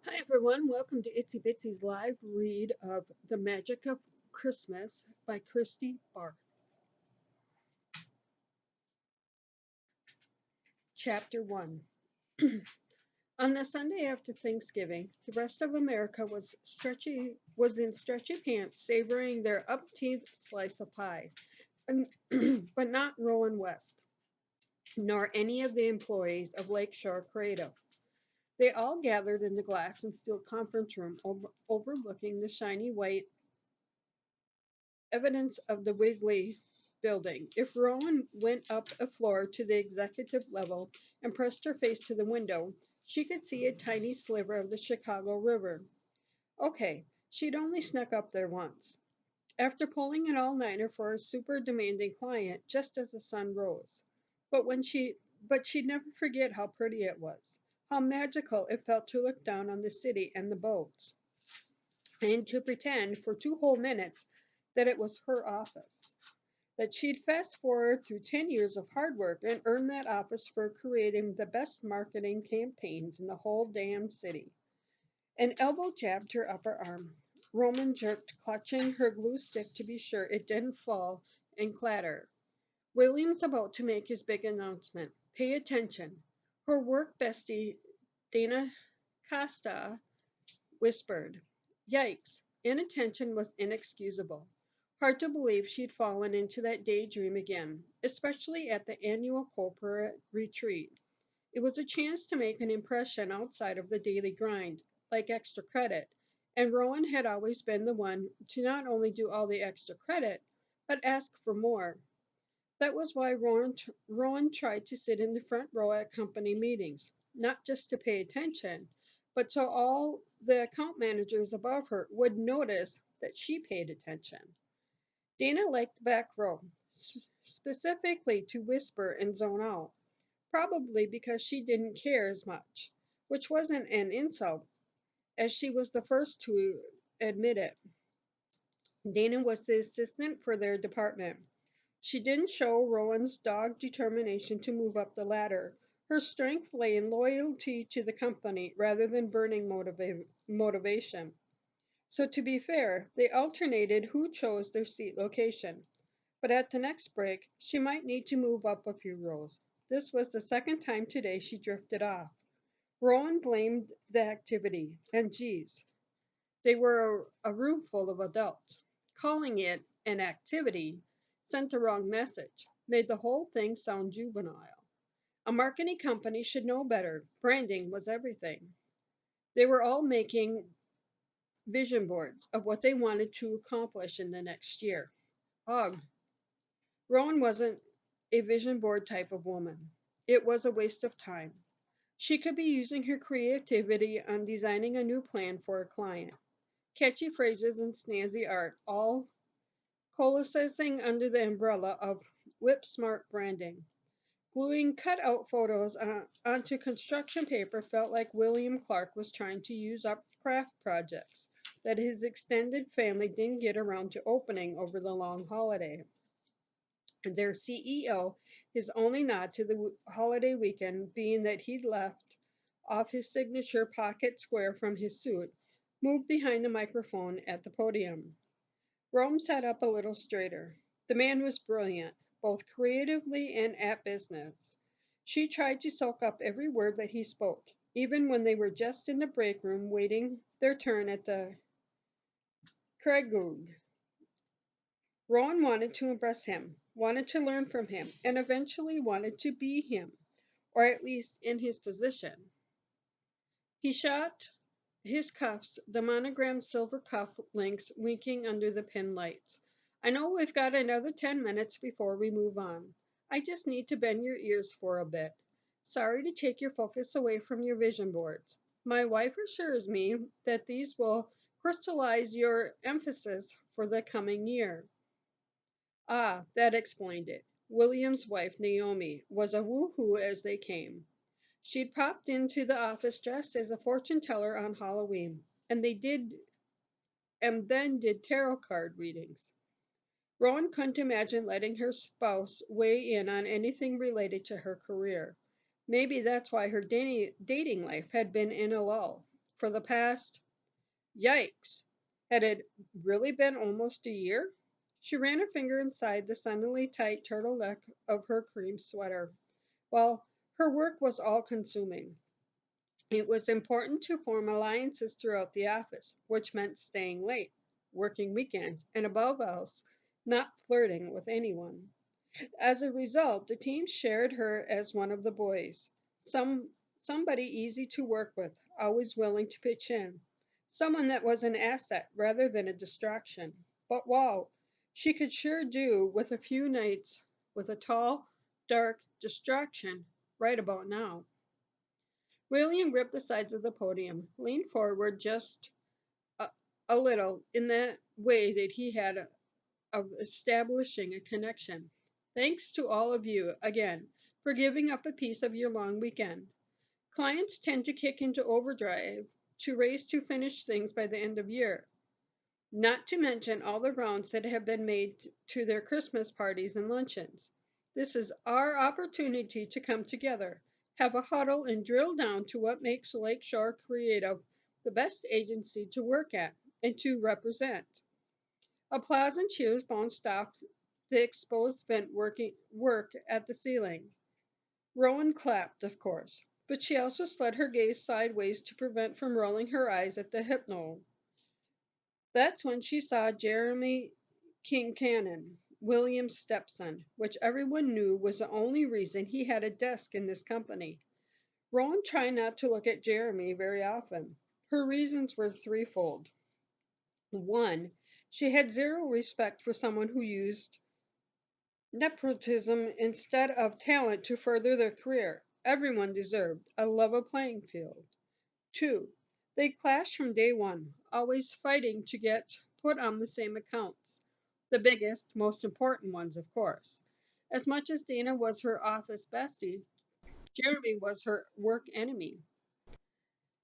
Hi everyone, welcome to Itsy Bitsy's live read of The Magic of Christmas by Christi, Barth. Chapter 1. On the Sunday after Thanksgiving, the rest of America was in stretchy pants savoring their upteenth slice of pie. But not Rowan West, nor any of the employees of Lakeshore Creative. They all gathered in the glass and steel conference room overlooking the shiny white evidence of the Wiggly building. If Rowan went up a floor to the executive level and pressed her face to the window, she could see a tiny sliver of the Chicago River. Okay, she'd only snuck up there once. After pulling an all-nighter for a super demanding client just as the sun rose. But when she but she'd never forget how pretty it was, how magical it felt to look down on the city and the boats, and to pretend for 2 whole minutes that it was her office, that she'd fast forward through 10 years of hard work and earned that office for creating the best marketing campaigns in the whole damn city. An elbow jabbed her upper arm. Roman jerked, clutching her glue stick to be sure it didn't fall and clatter. William's about to make his big announcement. Pay attention. Her work bestie, Dana Costa, whispered. Yikes! Inattention was inexcusable. Hard to believe she'd fallen into that daydream again, especially at the annual corporate retreat. It was a chance to make an impression outside of the daily grind, like extra credit, and Rowan had always been the one to not only do all the extra credit, but ask for more. That was why Rowan tried to sit in the front row at company meetings, not just to pay attention, but so all the account managers above her would notice that she paid attention. Dana liked the back row, specifically to whisper and zone out, probably because she didn't care as much, which wasn't an insult, as she was the first to admit it. Dana was the assistant for their department. She didn't show Rowan's dogged determination to move up the ladder. Her strength lay in loyalty to the company rather than burning motivation. So, to be fair, they alternated who chose their seat location. But at the next break, she might need to move up a few rows. This was the second time today she drifted off. Rowan blamed the activity, and geez, they were a room full of adults. Calling it an activity sent the wrong message, made the whole thing sound juvenile. A marketing company should know better. Branding was everything. They were all making vision boards of what they wanted to accomplish in the next year. Ugh. Rowan wasn't a vision board type of woman. It was a waste of time. She could be using her creativity on designing a new plan for a client. Catchy phrases and snazzy art, all coalescing under the umbrella of whip smart branding. Gluing cut-out photos onto construction paper felt like William Clark was trying to use up craft projects that his extended family didn't get around to opening over the long holiday. Their CEO, his only nod to the holiday weekend being that he'd left off his signature pocket square from his suit, moved behind the microphone at the podium. Rome sat up a little straighter. The man was brilliant, both creatively and at business. She tried to soak up every word that he spoke, even when they were just in the break room waiting their turn at the Kragug. Rowan wanted to impress him, wanted to learn from him, and eventually wanted to be him, or at least in his position. He shot his cuffs, the monogrammed silver cuff links winking under the pin lights. I know we've got another 10 minutes before we move on. I just need to bend your ears for a bit. Sorry to take your focus away from your vision boards. My wife assures me that these will crystallize your emphasis for the coming year. Ah, that explained it. William's wife, Naomi, was a woohoo as they came. She'd popped into the office dressed as a fortune teller on Halloween, and then did tarot card readings. Rowan couldn't imagine letting her spouse weigh in on anything related to her career. Maybe that's why her dating life had been in a lull. for the past. Yikes! Had it really been almost a year? She ran a finger inside the sunnily tight turtleneck of her cream sweater. Well, her work was all consuming. It was important to form alliances throughout the office, which meant staying late, working weekends, and above all, not flirting with anyone. As a result, the team shared her as one of the boys. Some somebody easy to work with, always willing to pitch in. Someone that was an asset rather than a distraction. But wow, she could sure do with a few nights with a tall, dark distraction right about now. William gripped the sides of the podium, leaned forward just a, a little in that way that he had of establishing a connection. Thanks to all of you, again, for giving up a piece of your long weekend. Clients tend to kick into overdrive to race to finish things by the end of year, not to mention all the rounds that have been made to their Christmas parties and luncheons. This is our opportunity to come together, have a huddle, and drill down to what makes Lakeshore Creative the best agency to work at and to represent. Applause and cheers bounced off the exposed vent work at the ceiling. Rowan clapped, of course, but she also slid her gaze sideways to prevent from rolling her eyes at the hypno. That's when she saw Jeremy Kincannon, William's stepson, which everyone knew was the only reason he had a desk in this company. Rowan tried not to look at Jeremy very often. Her reasons were threefold. One, she had zero respect for someone who used nepotism instead of talent to further their career. Everyone deserved a level playing field. Two, they clashed from day one, always fighting to get put on the same accounts. The biggest, most important ones, of course. As much as Dana was her office bestie, Jeremy was her work enemy.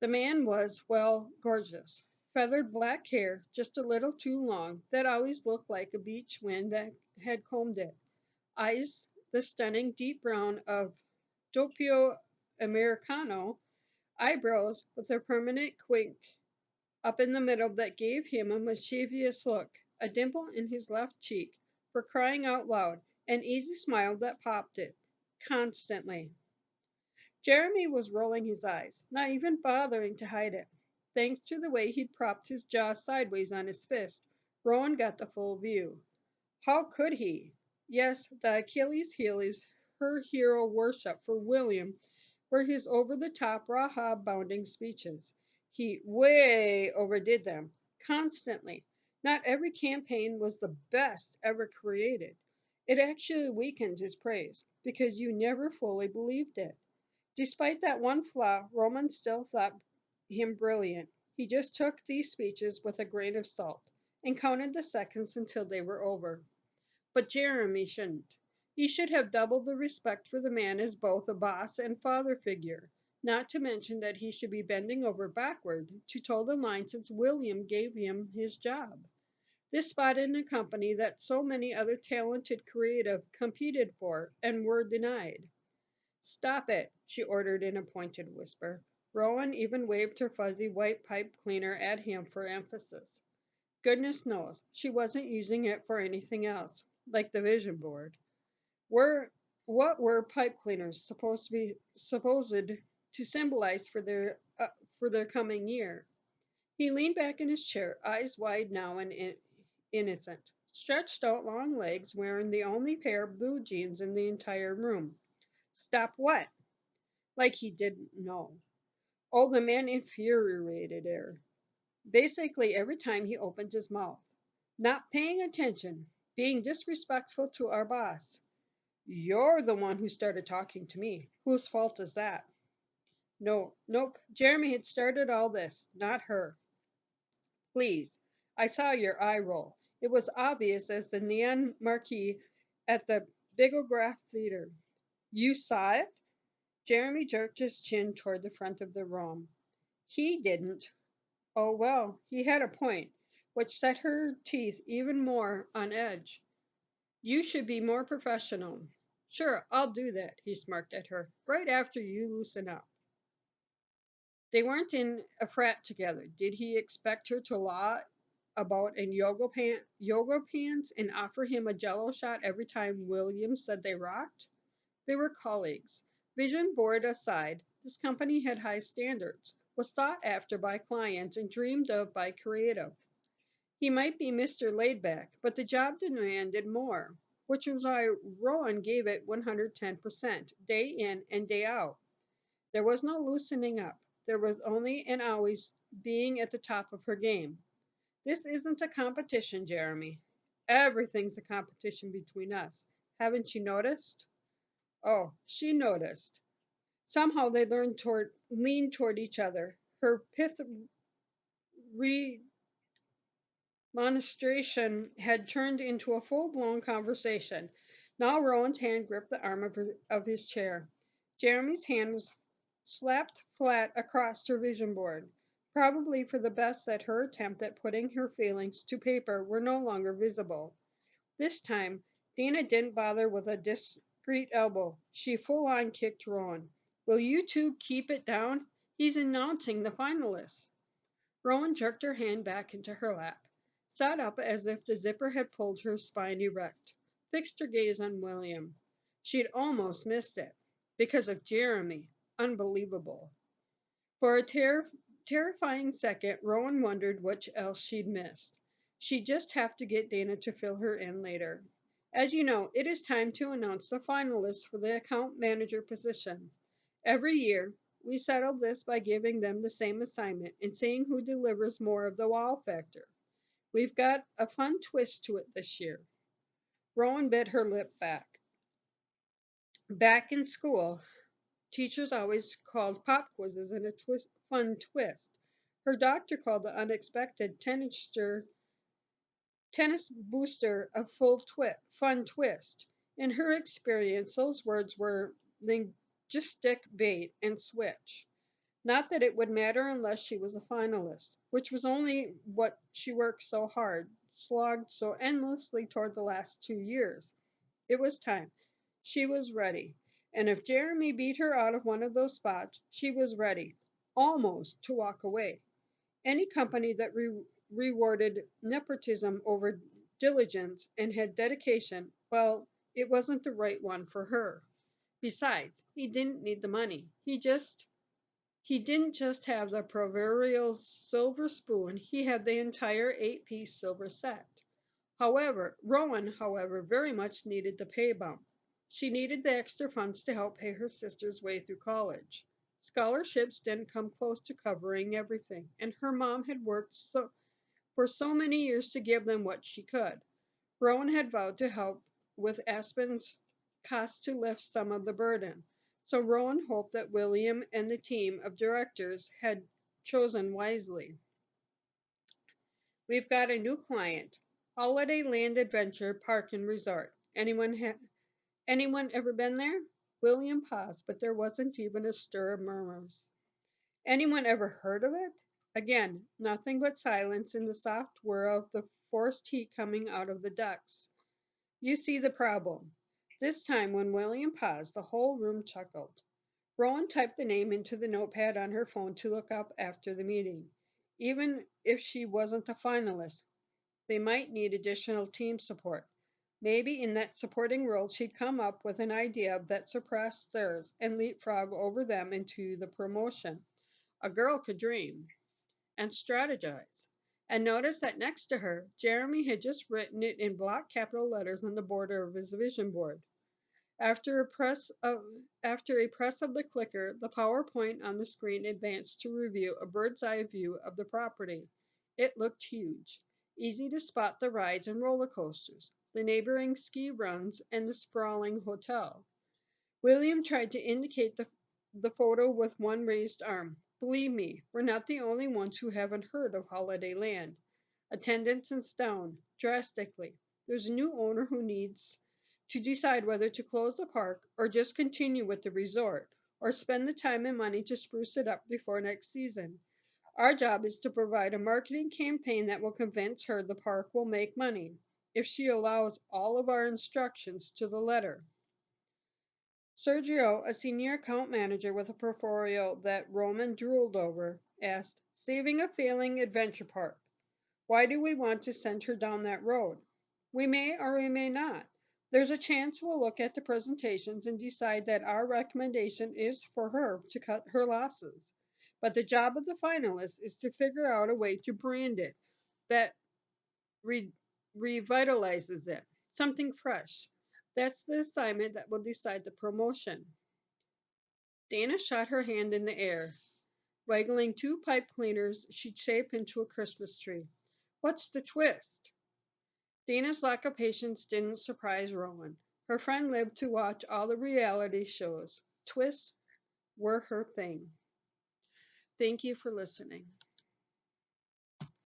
The man was, well, gorgeous. Feathered black hair, just a little too long, that always looked like a beach wind that had combed it. Eyes, the stunning deep brown of doppio americano. Eyebrows with a permanent quink up in the middle that gave him a mischievous look. A dimple in his left cheek, for crying out loud, an easy smile that popped it constantly. Jeremy was rolling his eyes, not even bothering to hide it. Thanks to the way he'd propped his jaw sideways on his fist, Rowan got the full view. How could he? Yes, the Achilles heels her hero worship for William were his over the top, raw bounding speeches. He way overdid them, constantly. Not every campaign was the best ever created. It actually weakened his praise, because you never fully believed it. Despite that one flaw, Roman still thought him brilliant. He just took these speeches with a grain of salt and counted the seconds until they were over. But Jeremy shouldn't. He should have double the respect for the man as both a boss and father figure, not to mention that he should be bending over backward to toe the line since William gave him his job. This spot in a company that so many other talented creative competed for and were denied. Stop it, she ordered in a pointed whisper. Rowan even waved her fuzzy white pipe cleaner at him for emphasis. Goodness knows, she wasn't using it for anything else, like the vision board. Were what were pipe cleaners supposed to symbolize for their coming year? He leaned back in his chair, eyes wide now and innocent, stretched out long legs, wearing the only pair of blue jeans in the entire room. Stop what? Like he didn't know. Oh, the man infuriated her. Basically, every time he opened his mouth. Not paying attention, being disrespectful to our boss. You're the one who started talking to me. Whose fault is that? No, nope. Jeremy had started all this, not her. Please. I saw your eye roll. It was obvious as the neon marquee at the Bigograph Theater. You saw it? Jeremy jerked his chin toward the front of the room. He didn't. Oh, well, he had a point, which set her teeth even more on edge. You should be more professional. Sure, I'll do that, he smirked at her, right after you loosen up. They weren't in a frat together. Did he expect her to lie about in yoga pants and offer him a jello shot every time William said they rocked? They were colleagues. Vision board aside, this company had high standards, was sought after by clients, and dreamed of by creatives. He might be Mr. Laidback, but the job demanded more, which was why Rowan gave it 110%, day in and day out. There was no loosening up. There was only and always being at the top of her game. This isn't a competition, Jeremy. Everything's a competition between us. Haven't you noticed? Oh, she noticed. Somehow they leaned toward each other. Her pith remonstration had turned into a full-blown conversation. Now Rowan's hand gripped the arm of his chair. Jeremy's hand was slapped flat across her vision board, probably for the best that her attempt at putting her feelings to paper were no longer visible. This time, Dana didn't bother with a discreet elbow. She full on kicked Rowan. Will you two keep it down? He's announcing the finalists. Rowan jerked her hand back into her lap, sat up as if the zipper had pulled her spine erect, fixed her gaze on William. She'd almost missed it. Because of Jeremy. Unbelievable. For a terrifying second, Rowan wondered what else she'd missed. She'd just have to get Dana to fill her in later. As you know, it is time to announce the finalists for the account manager position. Every year, we settle this by giving them the same assignment and seeing who delivers more of the wow factor. We've got a fun twist to it this year. Rowan bit her lip back. Back in school, teachers always called pop quizzes and a fun twist. Her doctor called the unexpected tennis booster a fun twist. In her experience, those words were linguistic bait and switch. Not that it would matter unless she was a finalist, which was only what she worked so hard, slogged so endlessly toward the last 2 years. It was time. She was ready. And if Jeremy beat her out of one of those spots, she was ready, almost to walk away. Any company that rewarded nepotism over diligence and had dedication, well, it wasn't the right one for her. Besides, he didn't need the money. He didn't just have the proverbial silver spoon, he had the entire 8-piece silver set. Rowan, however, very much needed the pay bump. She needed the extra funds to help pay her sister's way through college. Scholarships didn't come close to covering everything, and her mom had worked for so many years to give them what she could. Rowan had vowed to help with Aspen's cost to lift some of the burden. So Rowan hoped that William and the team of directors had chosen wisely. We've got a new client, Holiday Land Adventure Park and Resort. Anyone ever been there? William paused, but there wasn't even a stir of murmurs. Anyone ever heard of it? Again, nothing but silence in the soft whir of the forced heat coming out of the ducts. You see the problem. This time, when William paused, the whole room chuckled. Rowan typed the name into the notepad on her phone to look up after the meeting. Even if she wasn't a finalist, they might need additional team support. Maybe in that supporting role, she'd come up with an idea that surpassed theirs and leapfrog over them into the promotion. A girl could dream and strategize. And notice that next to her, Jeremy had just written it in block capital letters on the border of his vision board. After a press of the clicker, the PowerPoint on the screen advanced to review a bird's eye view of the property. It looked huge, easy to spot the rides and roller coasters, the neighboring ski runs, and the sprawling hotel. William tried to indicate the photo with one raised arm. Believe me, we're not the only ones who haven't heard of Holiday Land. Attendance is down drastically. There's a new owner who needs to decide whether to close the park or just continue with the resort or spend the time and money to spruce it up before next season. Our job is to provide a marketing campaign that will convince her the park will make money if she allows all of our instructions to the letter. Sergio, a senior account manager with a portfolio that Roman drooled over, asked, "Saving a failing adventure park. Why do we want to send her down that road? We may or we may not. There's a chance we'll look at the presentations and decide that our recommendation is for her to cut her losses. But the job of the finalists is to figure out a way to brand it that re- revitalizes it, something fresh. That's the assignment that will decide the promotion." Dana shot her hand in the air, waggling two pipe cleaners she'd shaped into a Christmas tree. "What's the twist?" Dana's lack of patience didn't surprise Rowan. Her friend lived to watch all the reality shows. Twists were her thing. Thank you for listening.